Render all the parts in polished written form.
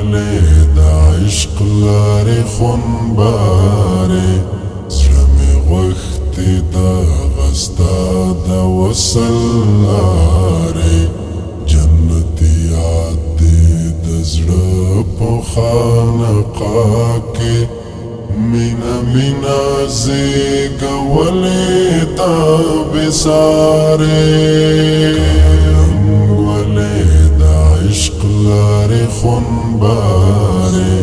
ولې د عشق لارې خونبارې زړه مې غوښتې دغه ستا د وصل لارې جنتي یاد دې د زړه په خانقاه کې مینا مینا زیږولې تابسارې ولې د عشق لارې خونبارې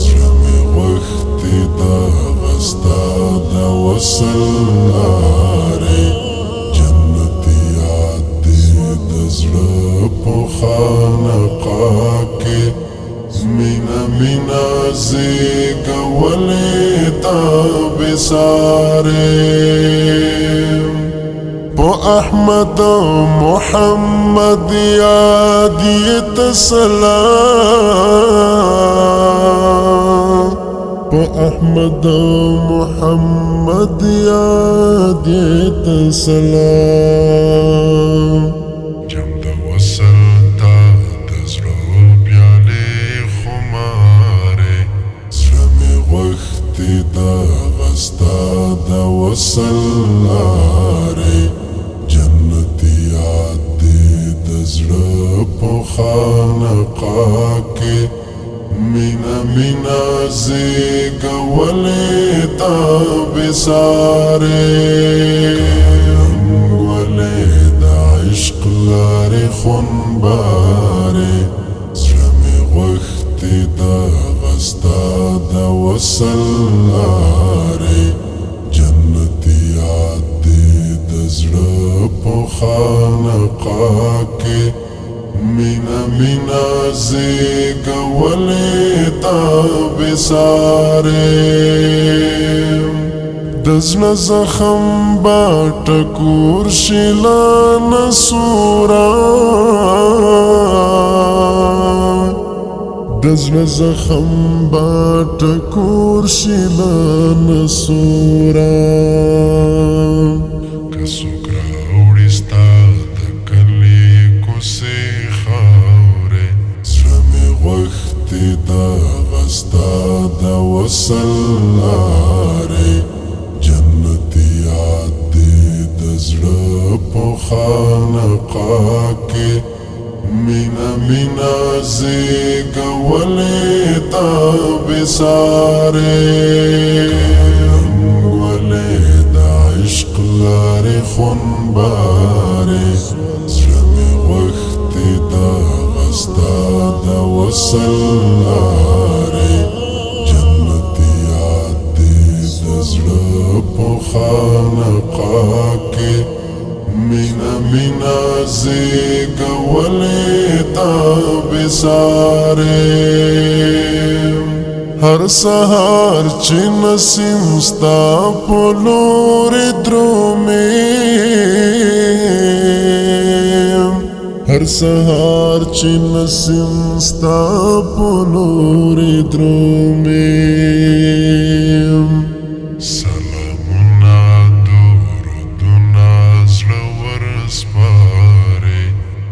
زړه مې غوښتې دغه ستا د وصل لارې جنتي یاد دې د زړه په خانقاه کې مینا مینا زیږولې تابسارې په احمد محمد یاد یې تسلام په احمد محمد یاد یې تسلام جم د وصل تا د زړه پیالې خمارې زړه مې غوښتې دغه ستا د وصل لارې جنتي یاد دې د زړه په خانقاه کې مینا مینا زیږولې تابسارې ولې د عشق لارې خونبارې زړه مې غوښتې دغه ستا د وصل لارې جنتي یاد دې د زړه په خانقاه کې مینا مینا زیږولې تابسارې د زړه زخم به ټکور شي لا نصورا د زړه زخم به ټکور شي لا نصورا که څوک راوړي ستا د کلي کوڅې خاورې زړه مې غوښتې دغه ستا د وصل لارې جنتي یاد دې د زړه په خانقاه کې مینا مینا زیږولې تابسارې ولې د عشق لارې خونبارې زړه مې غوښتې دغه ستا د وصل لارې جنتي یاد دې د زړه په خانقاه کې مینا مینا زیږولې تابسارې هر سهار چې نسیم ستا په لورې درومیم هر سهار چې نسیم ستا په لورې درومیم سلامونه درودونه زړه ورسپارې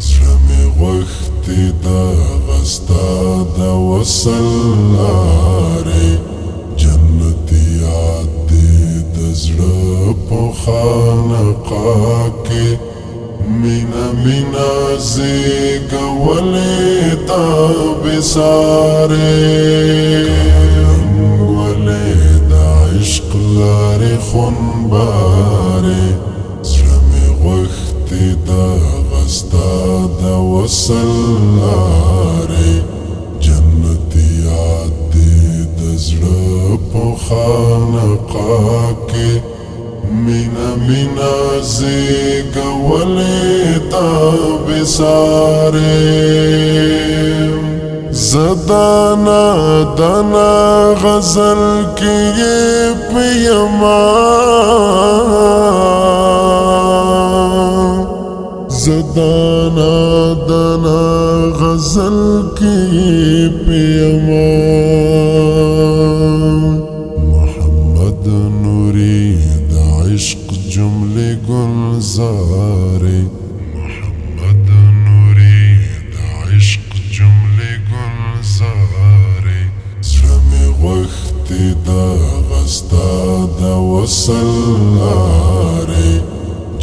زړه مې غوښتې دغه ستا د وصل لارې جنتي یاد دې د زړه په خانقاه کې مینا مینا زیږولې تابسارې ولې د عشق لارې خونبارې زړه مې غوښتې دغه ستا د وصل لارې جنتي یاد دې د زړه په خانقاه کې مینا مینا زیږولې تابسارې زه دانا دانا غزل کې یې پیما زه دانا دانا غزل کې یې پیما محمد نوري د عشق جملې گلزارې محمد نوري د عشق جملې گلزارې غستا دا وصل لارې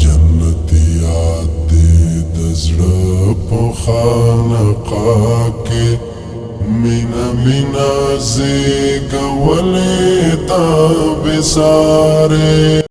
جنتیات دې د زړه په خانقاه کې مینا مینا زیږولې تا بې سارې